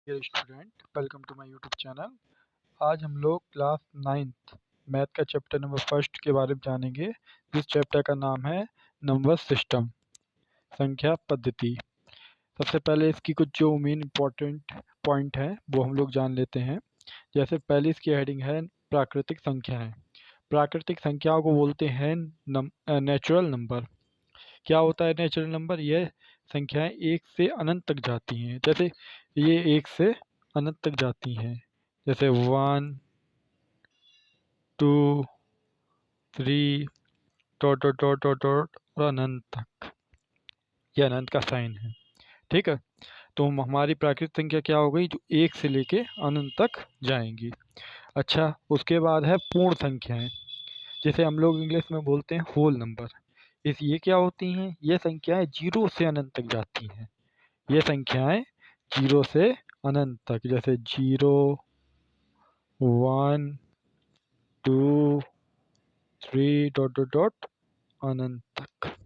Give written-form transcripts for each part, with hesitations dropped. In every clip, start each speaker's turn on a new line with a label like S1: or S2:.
S1: Dear student, welcome to my YouTube channel. आज हम लोग क्लास 9th मैथ का चैप्टर नंबर फर्स्ट के बारे में जानेंगे। इस चैप्टर का नाम है नंबर सिस्टम, संख्या पद्धति। सबसे पहले इसकी कुछ जो मेन इम्पोर्टेंट पॉइंट हैं वो हम लोग जान लेते हैं। जैसे पहली इसकी हेडिंग है प्राकृतिक संख्याएं। प्राकृतिक संख्याओं को बोलते हैं नेचुरल नंबर। क्या होता है नेचुरल नंबर? यह संख्याएं एक से अनंत तक जाती हैं। जैसे ये एक से अनंत तक जाती हैं, जैसे 1 2 3 dot dot dot dot dot और अनंत तक। ये अनंत का साइन है, ठीक है। तो हमारी प्राकृतिक संख्या क्या हो गई? जो एक से लेके अनंत तक जाएंगी। अच्छा, उसके बाद है पूर्ण संख्याएं, जिसे हम लोग इंग्लिश में बोलते हैं होल नंबर। ये क्या होती हैं? ये संख्याएं जीरो से अनंत तक जाती हैं। ये संख्याएं जीरो से अनंत तक, जैसे 0 1 2 3 डॉट डॉट डॉट अनंत तक,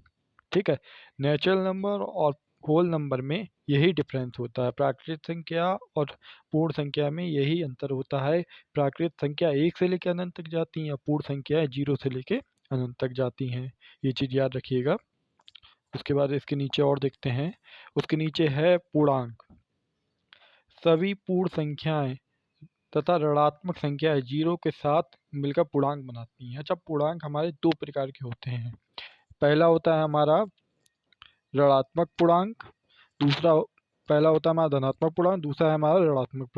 S1: ठीक है। नेचुरल नंबर और होल नंबर में यही डिफरेंस होता है। प्राकृतिक संख्या और पूर्ण संख्या में यही अंतर होता है। प्राकृतिक संख्या एक से लेकर अनंत तक जाती हैं, पूर्ण संख्या जीरो से लेकर अनंत तक जाती हैं। ये चीज़ याद रखिएगा। उसके बाद इसके नीचे और देखते हैं। उसके नीचे है पूर्णांक। सभी पूर्ण संख्याएं तथा ऋणात्मक संख्याएं जीरो के साथ मिलकर पूर्णांक बनाती हैं। अच्छा, पूर्णांक हमारे दो प्रकार के होते हैं। पहला होता है हमारा ऋणात्मक पूर्णांक, दूसरा पहला होता है हमारा धनात्मक पूर्णांक, दूसरा है हमारा ऋणात्मक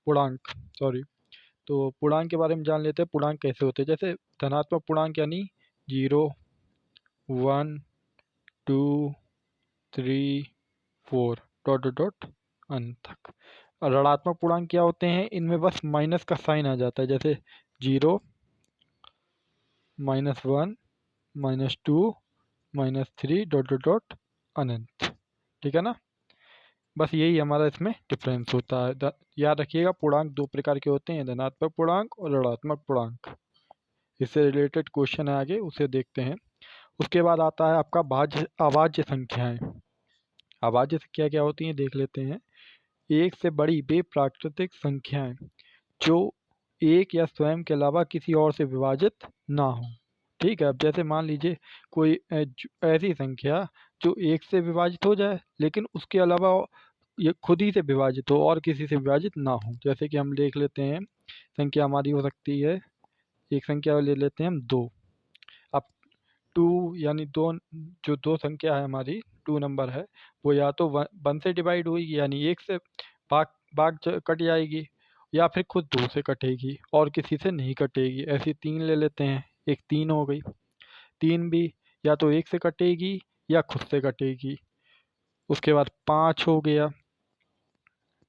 S1: पूर्णांक सॉरी। तो पूर्णांक के बारे में जान लेते हैं। पूर्णांक कैसे होते हैं? जैसे धनात्मक पूर्णांक यानी 0 1 2 3 4 डॉट डॉट डॉट अंत तक। और ऋणात्मक पूर्णांक क्या होते हैं? इनमें बस माइनस का साइन आ जाता है, जैसे 0 -1 -2 -3 डॉट डॉट डॉट अनंत, ठीक है ना। बस यही हमारा इसमें डिफरेंस होता है। याद रखिएगा, पूर्णांक दो प्रकार के होते हैं, धनात्मक पूर्णांक और ऋणात्मक पूर्णांक। इससे रिलेटेड क्वेश्चन है आगे, उसे देखते हैं। उसके बाद आता है आपका अभाज्य संख्याएं। अभाज्य संख्या क्या होती हैं देख लेते हैं। एक से बड़ी वे प्राकृतिक संख्याएं जो एक या स्वयं के अलावा किसी और से विभाजित ना हो, ठीक है। अब जैसे मान लीजिए कोई ऐसी संख्या जो एक से विभाजित हो जाए लेकिन उसके अलावा ये खुद ही से विभाजित हो और किसी से विभाजित ना हो। जैसे कि हम देख लेते हैं, संख्या हमारी हो सकती है, एक संख्या ले लेते हैं हम 2। अब 2 यानी दो, जो दो संख्या है हमारी, 2 नंबर है, वो या तो 1 से डिवाइड हुई यानी एक से भाग भाग कट जाएगी, या फिर खुद 2 से कटेगी और किसी से नहीं कटेगी। ऐसी 3 ले लेते हैं, एक 3 हो गई। 3 भी या तो एक से कटेगी या खुद से कटेगी। उसके बाद 5 हो गया,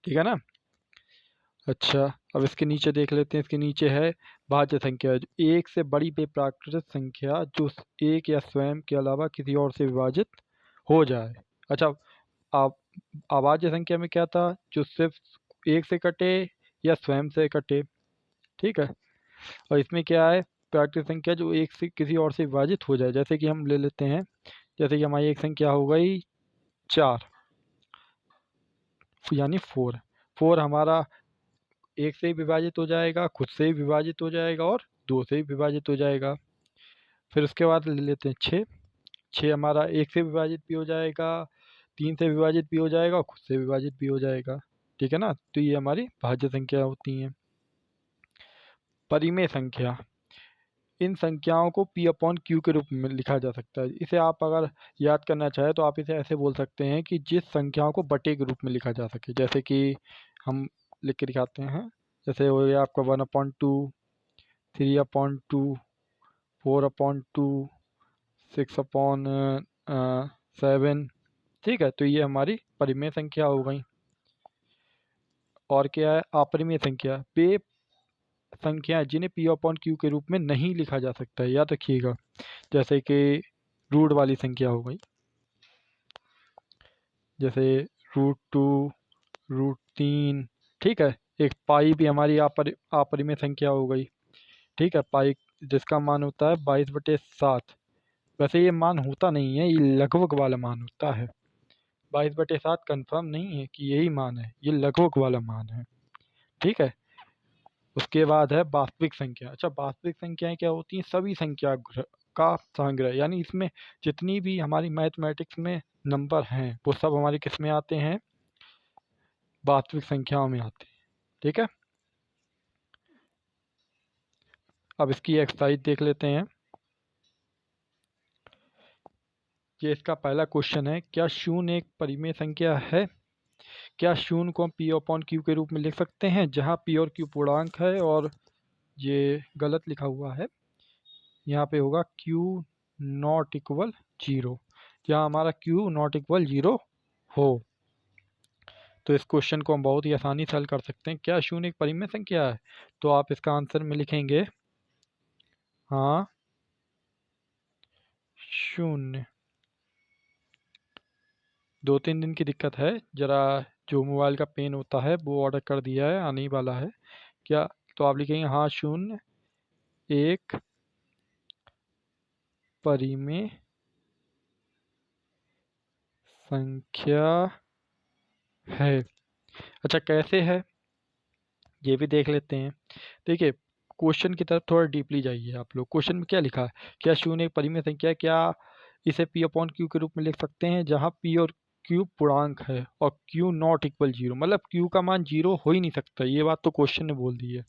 S1: ठीक है ना। अच्छा, अब इसके नीचे देख लेते हैं। इसके नीचे है भाज्य संख्या, जो एक से बड़ी बेप्राकृतिक संख्या जो एक या स्वयं के अलावा किसी और से विभाजित हो जाए। अच्छा, आप अभाज्य संख्या में क्या था? जो सिर्फ एक से कटे या स्वयं से कटे, ठीक है। और इसमें क्या है? प्राकृतिक संख्या जो एक से किसी और से विभाजित हो जाए। जैसे कि हम ले लेते हैं, जैसे कि हमारी एक संख्या हो गई 4 यानी 4। 4 हमारा एक से ही विभाजित हो जाएगा, खुद से ही विभाजित हो जाएगा और 2 से ही विभाजित हो जाएगा। फिर उसके बाद ले लेते हैं 6। 6 हमारा एक से विभाजित भी हो जाएगा, 3 से विभाजित भी हो जाएगा और खुद से विभाजित भी हो जाएगा, ठीक है ना। तो ये हमारी भाज्य संख्या होती हैं। परिमेय संख्या, इन संख्याओं को P अपॉन Q के रूप में लिखा जा सकता है। इसे आप अगर याद करना चाहें तो आप इसे ऐसे बोल सकते हैं कि जिस संख्याओं को बटे के रूप में लिखा जा सके। जैसे कि हम लिख के दिखाते हैं, जैसे हो गया आपका 1/2, 3/2, 4/2, 6/7, ठीक है। तो ये हमारी परिमेय संख्या हो गई। और क्या है? अपरिमेय संख्या, वे संख्या जिन्हें P अपॉन Q के रूप में नहीं लिखा जा सकता है, याद रखिएगा। जैसे कि रूट वाली संख्या हो गई, जैसे √2, √3, ठीक है। एक पाई भी हमारी अपरिमेय संख्या हो गई, ठीक है। पाई जिसका मान होता है 22/7। वैसे ये मान होता नहीं है, ये लगभग वाला मान होता है, 22/7 कन्फर्म नहीं है कि यही मान है, ये लगभग वाला मान है। ठीक है। उसके बाद है वास्तविक संख्या। अच्छा, वास्तविक संख्याएं क्या होती हैं? सभी संख्या का संग्रह, यानी इसमें जितनी भी हमारी मैथमेटिक्स में नंबर हैं वो सब हमारे किस में आते हैं? वास्तविक संख्याओं में आते हैं। ठीक है। अब इसकी एक्सरसाइज देख लेते हैं। ये इसका पहला क्वेश्चन है, क्या शून्य एक परिमेय संख्या है? क्या शून्य को हम पी अपॉन क्यू के रूप में लिख सकते हैं, जहाँ पी और क्यू पूर्णांक है? और ये गलत लिखा हुआ है, यहाँ पे होगा क्यू नॉट इक्वल 0, जहाँ हमारा क्यू नॉट इक्वल 0 हो। तो इस क्वेश्चन को हम बहुत ही आसानी से हल कर सकते हैं। क्या शून्य एक परिमेय संख्या है? तो आप इसका आंसर में लिखेंगे हाँ, शून्य। 2-3 दिन की दिक्कत है, ज़रा जो मोबाइल का पेन होता है वो ऑर्डर कर दिया है, आने ही वाला है। क्या? तो आप लिखेंगे हाँ, शून्य एक परिमेय संख्या है। अच्छा, कैसे है ये भी देख लेते हैं। देखिए, क्वेश्चन की तरफ थोड़ा डीपली जाइए आप लोग। क्वेश्चन में क्या लिखा है? क्या शून्य एक परिमेय संख्या है? क्या इसे पी अपॉन क्यू के रूप में लिख सकते हैं, जहाँ पी और क्यू पूर्णांक है और क्यू नॉट इक्वल 0, मतलब क्यू का मान 0 हो ही नहीं सकता। ये बात तो क्वेश्चन ने बोल दी है।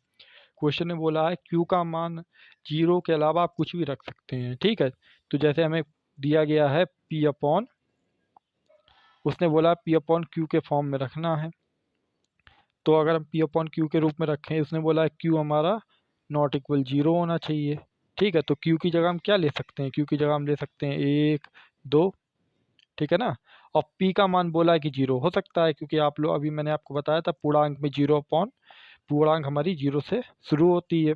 S1: क्वेश्चन ने बोला है क्यू का मान 0 के अलावा आप कुछ भी रख सकते हैं। ठीक है। तो जैसे हमें दिया गया है पी अपॉन, उसने बोला पी अपॉन क्यू के फॉर्म में रखना है। तो अगर हम पी अपॉन क्यू के रूप में रखें, उसने बोला है क्यू हमारा नॉट इक्वल 0 होना चाहिए। ठीक है। तो क्यू की जगह हम क्या ले सकते हैं? क्यू की जगह हम ले सकते हैं 1, 2। ठीक है ना। और पी का मान बोला है कि 0 हो सकता है, क्योंकि आप लोग, अभी मैंने आपको बताया था पूर्णांक में 0 अपॉन, पूर्णांक हमारी 0 से शुरू होती है।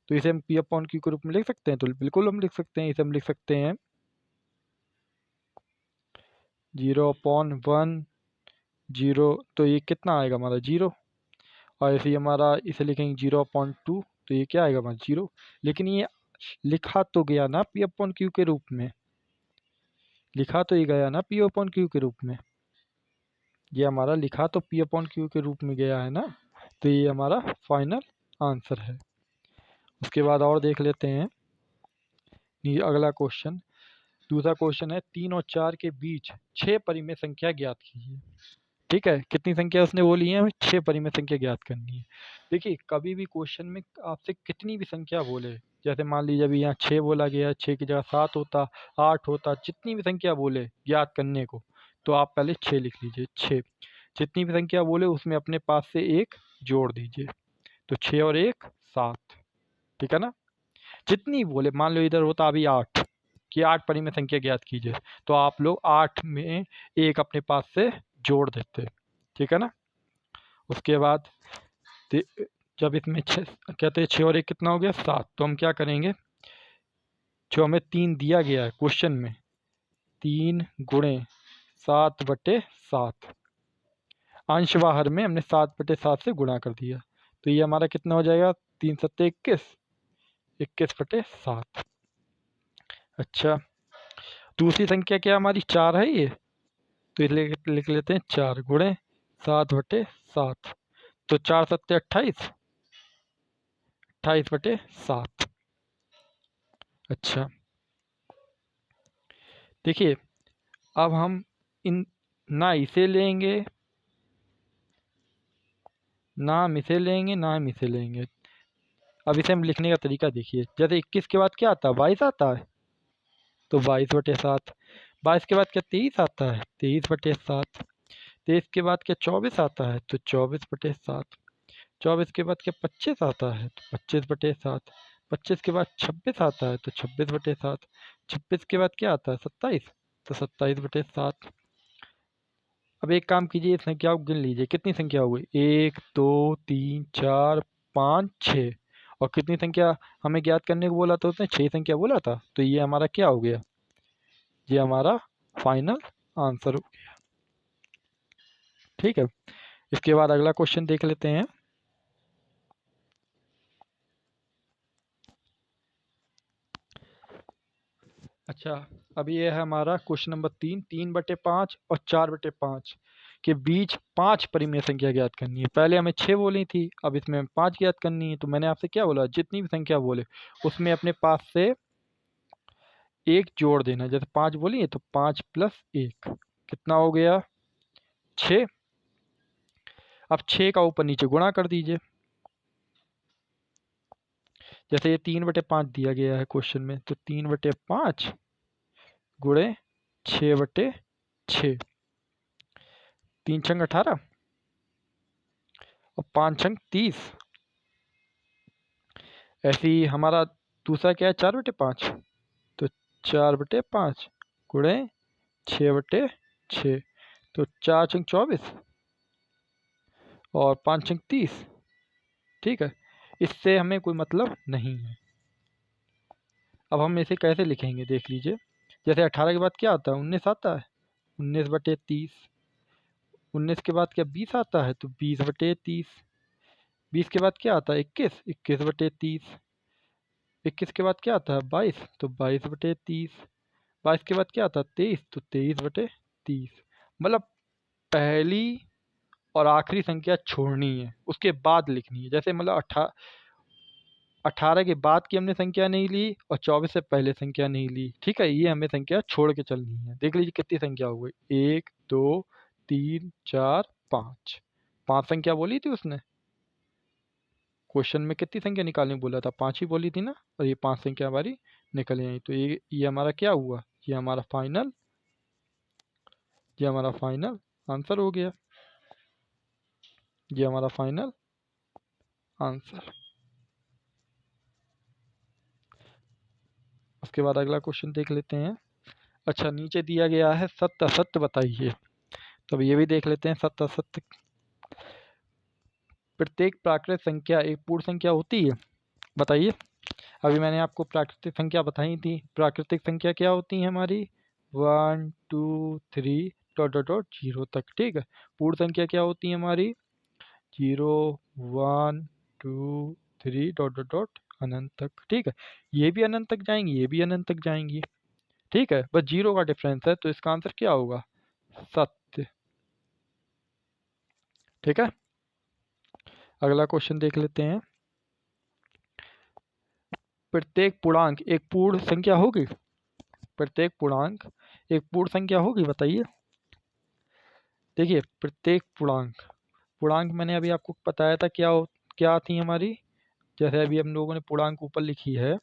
S1: तो इसे हम पी अपॉन क्यू के रूप में लिख सकते हैं। तो बिल्कुल हम लिख सकते हैं। इसे हम लिख सकते हैं 0/1, 0। तो ये कितना आएगा हमारा? 0। और ऐसे ही हमारा इसे लिखेंगे 0/2, तो ये क्या आएगा हमारा? 0। लेकिन ये लिखा तो गया ना पी अपॉन क्यू के रूप में, लिखा तो ये गया ना पी अपॉन क्यू के रूप में। ये हमारा लिखा तो पी अपॉन क्यू के रूप में गया है ना। तो ये हमारा फाइनल आंसर है। उसके बाद और देख लेते हैं ये अगला क्वेश्चन। दूसरा क्वेश्चन है, 3 और 4 के बीच 6 परिमेय संख्या ज्ञात कीजिए। ठीक है। कितनी संख्या उसने बोली है? हमें 6 परिमेय संख्या ज्ञात करनी है। देखिए, कभी भी क्वेश्चन में आपसे कितनी भी संख्या बोले, जैसे मान लीजिए अभी यहाँ 6 बोला गया, 6 की जगह 7 होता, 8 होता, जितनी भी संख्या बोले ज्ञात करने को, तो आप पहले 6 लिख लीजिए। 6 जितनी भी संख्या बोले उसमें अपने पास से 1 जोड़ दीजिए। तो 6 और 1 7। ठीक है ना। जितनी बोले, मान लो इधर होता अभी 8 कि 8 परिमेय संख्या ज्ञात कीजिए, तो आप लोग 8 में 1 अपने पास से जोड़ देते। ठीक है ना। उसके बाद जब इसमें 6 कहते हैं, 6 और 1 कितना हो गया? 7। तो हम क्या करेंगे, जो हमें 3 दिया गया है क्वेश्चन में, 3 गुणे 7/7, अंश बाहर में हमने 7/7 से गुणा कर दिया। तो ये हमारा कितना हो जाएगा? 3 7 21, 21/7। अच्छा, दूसरी संख्या क्या हमारी? 4 है ये। तो इसलिए लिख लेते हैं 4 गुणे 7/7। तो 4 7 28, 28/7। अच्छा, देखिए, अब हम इन ना इसे लेंगे, ना हम इसे लेंगे, ना हम इसे लेंगे। अब इसे हम लिखने का तरीका देखिए। जैसे 21 के बाद क्या आता है? 22 आता है, तो 22/7। 22 के बाद क्या 23 आता है? 23/7। 23 के बाद क्या 24 आता है? तो 24/7। 24 के बाद क्या 25 आता है? तो 25/7। 25 के बाद 26 आता है, तो 26/7। 26 के बाद क्या आता है? 27, तो 27/7। अब एक काम कीजिए, इस संख्या को गिन लीजिए, कितनी संख्या हो गई? 1 2 3 4 5 6। और कितनी संख्या हमें ज्ञात करने को बोला था? उसने 6 संख्या बोला था। तो ये हमारा क्या हो गया? ये हमारा फाइनल आंसर हो गया। ठीक है। इसके बाद अगला क्वेश्चन देख लेते हैं। अच्छा, अब ये है हमारा क्वेश्चन नंबर 3, 3/5 और 4/5 के बीच 5 परिमेय संख्या ज्ञात करनी है। पहले हमें 6 बोली थी, अब इसमें हमें 5 ज्ञात करनी है। तो मैंने आपसे क्या बोला, जितनी भी संख्या बोले उसमें अपने पास से 1 जोड़ देना। जैसे 5 बोली है तो 5 + 1 कितना हो गया, 6। अब 6 का ऊपर नीचे गुणा कर दीजिए। जैसे ये 3/5 दिया गया है क्वेश्चन में, तो 3/5 गुणे 6/6, 3 छंग 18 और 5 छंग 30। ऐसे ही हमारा दूसरा क्या है, 4/5, तो 4/5 गुणे 6/6, तो 4 छंग 24 और 5 छंग 30। ठीक है, इससे हमें कोई मतलब नहीं है। अब हम इसे कैसे लिखेंगे देख लीजिए। जैसे 18 के बाद क्या आता है, 19 आता है, 19/30। 19 के बाद क्या 20 आता है, तो 20/30। 20 के बाद क्या आता है, 21, 21/30। 21 के बाद क्या आता है, 22, तो 22/30। 22 के बाद क्या आता है, 23, तो 23/30। मतलब पहली और आखिरी संख्या छोड़नी है, उसके बाद लिखनी है। जैसे मतलब 18 के बाद की हमने संख्या नहीं ली और 24 से पहले संख्या नहीं ली। ठीक है, ये हमें संख्या छोड़ के चलनी है। देख लीजिए कितनी संख्या हो गई, 1 2 3 4 5। 5 संख्या बोली थी उसने, क्वेश्चन में कितनी संख्या निकालने बोला था, 5 ही बोली थी ना, और ये 5 संख्या हमारी निकल आई। तो ये हमारा क्या हुआ, ये हमारा फाइनल आंसर हो गया। ये हमारा फाइनल आंसर। उसके बाद अगला क्वेश्चन देख लेते हैं। अच्छा, नीचे दिया गया है सत्य असत्य बताइए। तो अब ये भी देख लेते हैं सत्य असत्य। प्रत्येक प्राकृतिक संख्या एक पूर्ण संख्या होती है, बताइए। अभी मैंने आपको प्राकृतिक संख्या बताई थी। प्राकृतिक संख्या क्या होती है हमारी, 1 2 3 डॉट डॉट डॉट 0 तक। ठीक है, पूर्ण संख्या क्या होती है हमारी, 0 1 2 3 डॉट डॉट डॉट अनंत तक। ठीक है, ये भी अनंत तक जाएंगी, ये भी अनंत तक जाएंगी। ठीक है, बस 0 का डिफरेंस है, तो इसका आंसर क्या होगा, सत्य। ठीक है, अगला क्वेश्चन देख लेते हैं। प्रत्येक पूर्णांक एक पूर्ण संख्या होगी, प्रत्येक पूर्णांक एक पूर्ण संख्या होगी, बताइए। देखिए, प्रत्येक पूर्णांक, पूर्णांक मैंने अभी आपको बताया था क्या थी हमारी। जैसे अभी हम लोगों ने पूर्णांक ऊपर लिखी है,